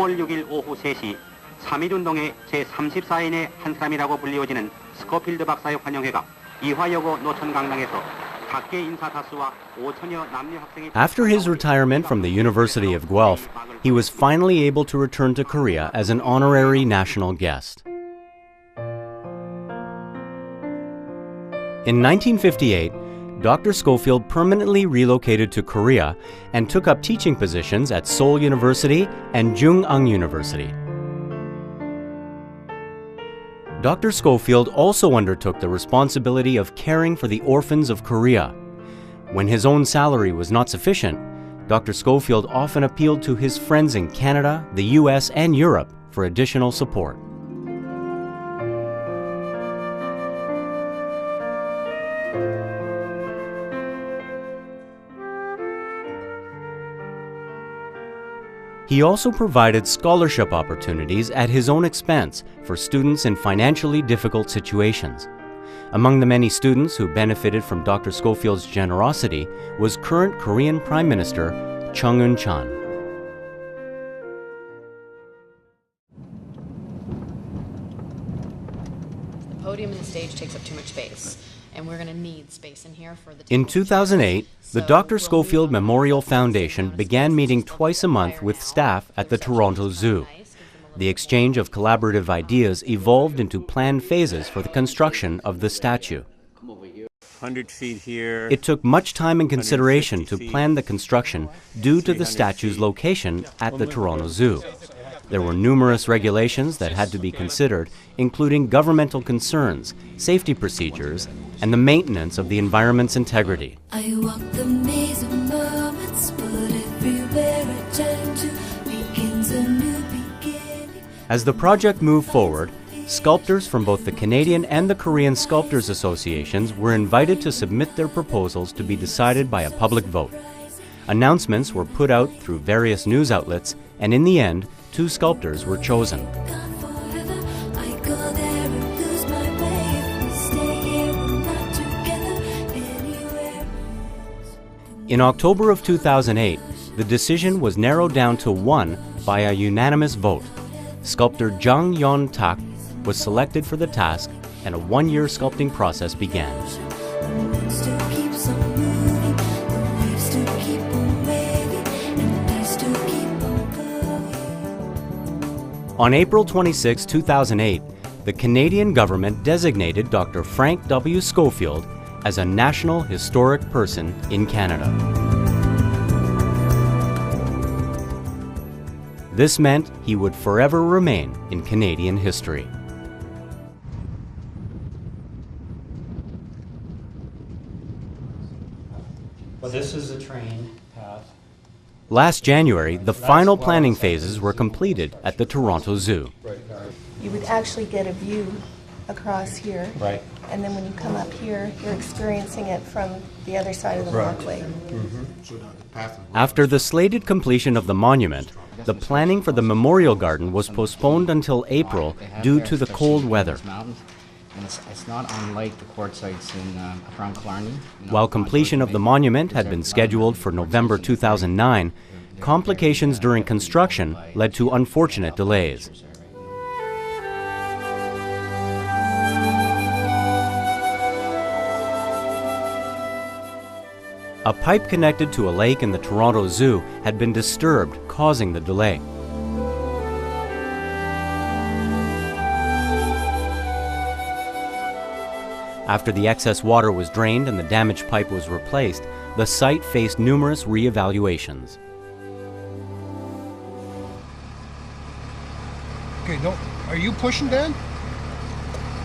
5월 6일 오후 3시 3.1운동의 제34인의 한 사람이라고 불리워지는 스코필드 박사의 환영회가 이화여고 노천강당에서 각계 인사 다수와 5천여 남녀 학생이. After his retirement from the University of Guelph, he was finally able to return to Korea as an honorary national guest. In 1958, Dr. Schofield permanently relocated to Korea and took up teaching positions at Seoul University and Jung-ang University. Dr. Schofield also undertook the responsibility of caring for the orphans of Korea. When his own salary was not sufficient, Dr. Schofield often appealed to his friends in Canada, the US, and Europe for additional support. He also provided scholarship opportunities at his own expense for students in financially difficult situations. Among the many students who benefited from Dr. Schofield's generosity was current Korean Prime Minister Chung Eun-chan. The podium and the stage takes up too much space, and we're going to need space in here for the. In 2008, the Dr. Schofield Memorial Foundation began meeting twice a month with staff at the Toronto Zoo. The exchange of collaborative ideas evolved into planned phases for the construction of the statue. 100 feet here. It took much time and consideration to plan the construction due to the statue's location at the Toronto Zoo. There were numerous regulations that had to be considered, including governmental concerns, safety procedures, and the maintenance of the environment's integrity. I walk the maze of moments, but everywhere I turn to begins a new beginning. As the project moved forward, sculptors from both the Canadian and the Korean Sculptors Associations were invited to submit their proposals to be decided by a public vote. Announcements were put out through various news outlets, and in the end, 2 sculptors were chosen. In October of 2008, the decision was narrowed down to 1 by a unanimous vote. Sculptor Jang Yeon-tak was selected for the task, and a 1-year sculpting process began. On April 26, 2008, the Canadian government designated Dr. Frank W. Schofield as a National Historic Person in Canada. This meant he would forever remain in Canadian history. Well, this is a train path. Last January, the final planning phases were completed at the Toronto Zoo. You would actually get a view across here. Right. And then when you come up here, you're experiencing it from the other side of the walkway. After the slated completion of the monument, the planning for the memorial garden was postponed until April due to the cold weather. And it's not unlike the court sites in around Killarney. While completion of the monument had been scheduled for November 2009, complications during construction led to unfortunate delays. A pipe connected to a lake in the Toronto Zoo had been disturbed, causing the delay. After the excess water was drained and the damaged pipe was replaced, the site faced numerous re-evaluations. Okay, no, are you pushing, Dan?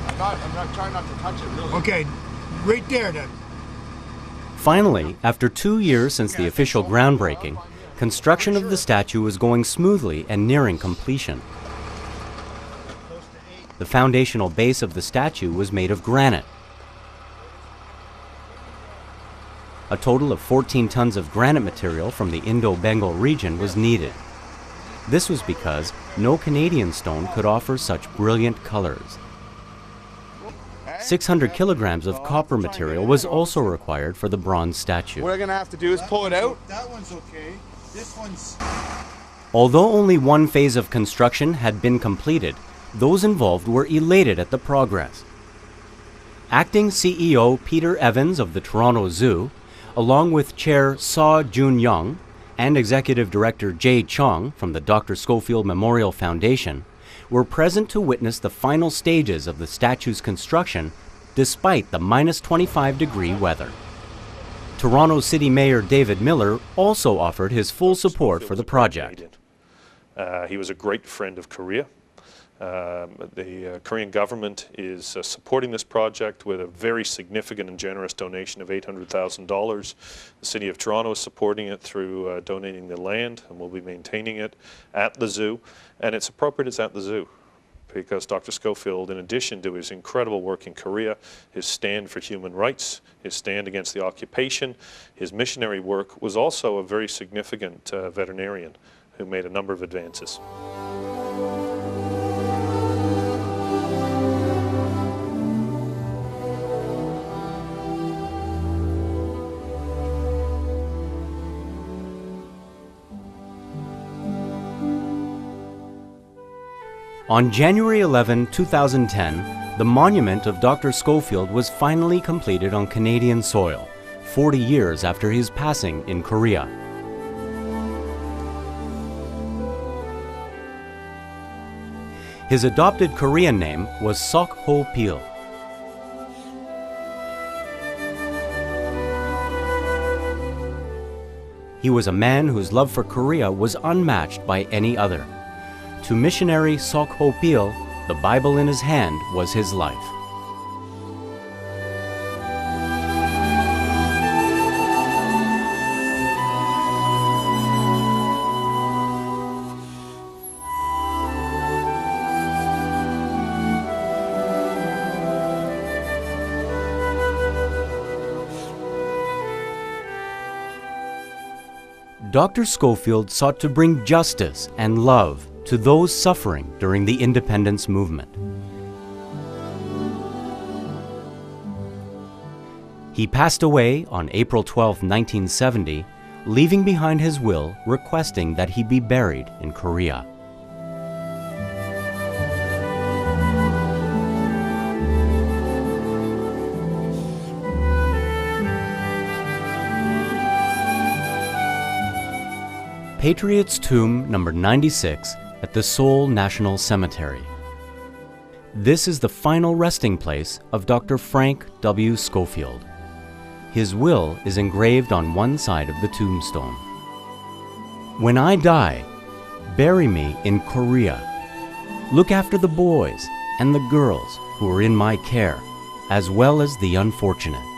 I'm not trying not to touch it, really. Okay, right there then. Finally, after 2 years since the official groundbreaking, construction of the statue was going smoothly and nearing completion. The foundational base of the statue was made of granite. A total of 14 tons of granite material from the Indo-Bengal region was needed. This was because no Canadian stone could offer such brilliant colors. 600 kilograms of copper material was also required for the bronze statue. What we're going to have to do is pull it out. That one's okay. This one's... Although only one phase of construction had been completed, those involved were elated at the progress. Acting CEO Peter Evans of the Toronto Zoo, along with Chair Saw Jun Young and Executive Director Jay Chong from the Dr. Schofield Memorial Foundation, were present to witness the final stages of the statue's construction despite the -25-degree weather. Toronto City Mayor David Miller also offered his full support for the project. He was a great friend of Korea. The Korean government is supporting this project with a very significant and generous donation of $800,000. The City of Toronto is supporting it through donating the land, and will be maintaining it at the zoo. And it's appropriate it's at the zoo, because Dr. Schofield, in addition to his incredible work in Korea, his stand for human rights, his stand against the occupation, his missionary work, was also a very significant veterinarian who made a number of advances. On January 11, 2010, the monument of Dr. Schofield was finally completed on Canadian soil, 40 years after his passing in Korea. His adopted Korean name was Sok Ho Pil. He was a man whose love for Korea was unmatched by any other. To missionary Sok Ho Pil, the Bible in his hand was his life. Dr. Schofield sought to bring justice and love to those suffering during the independence movement. He passed away on April 12, 1970, leaving behind his will requesting that he be buried in Korea. Patriots Tomb number 96 at the Seoul National Cemetery. This is the final resting place of Dr. Frank W. Schofield. His will is engraved on one side of the tombstone. When I die, bury me in Korea. Look after the boys and the girls who are in my care, as well as the unfortunate.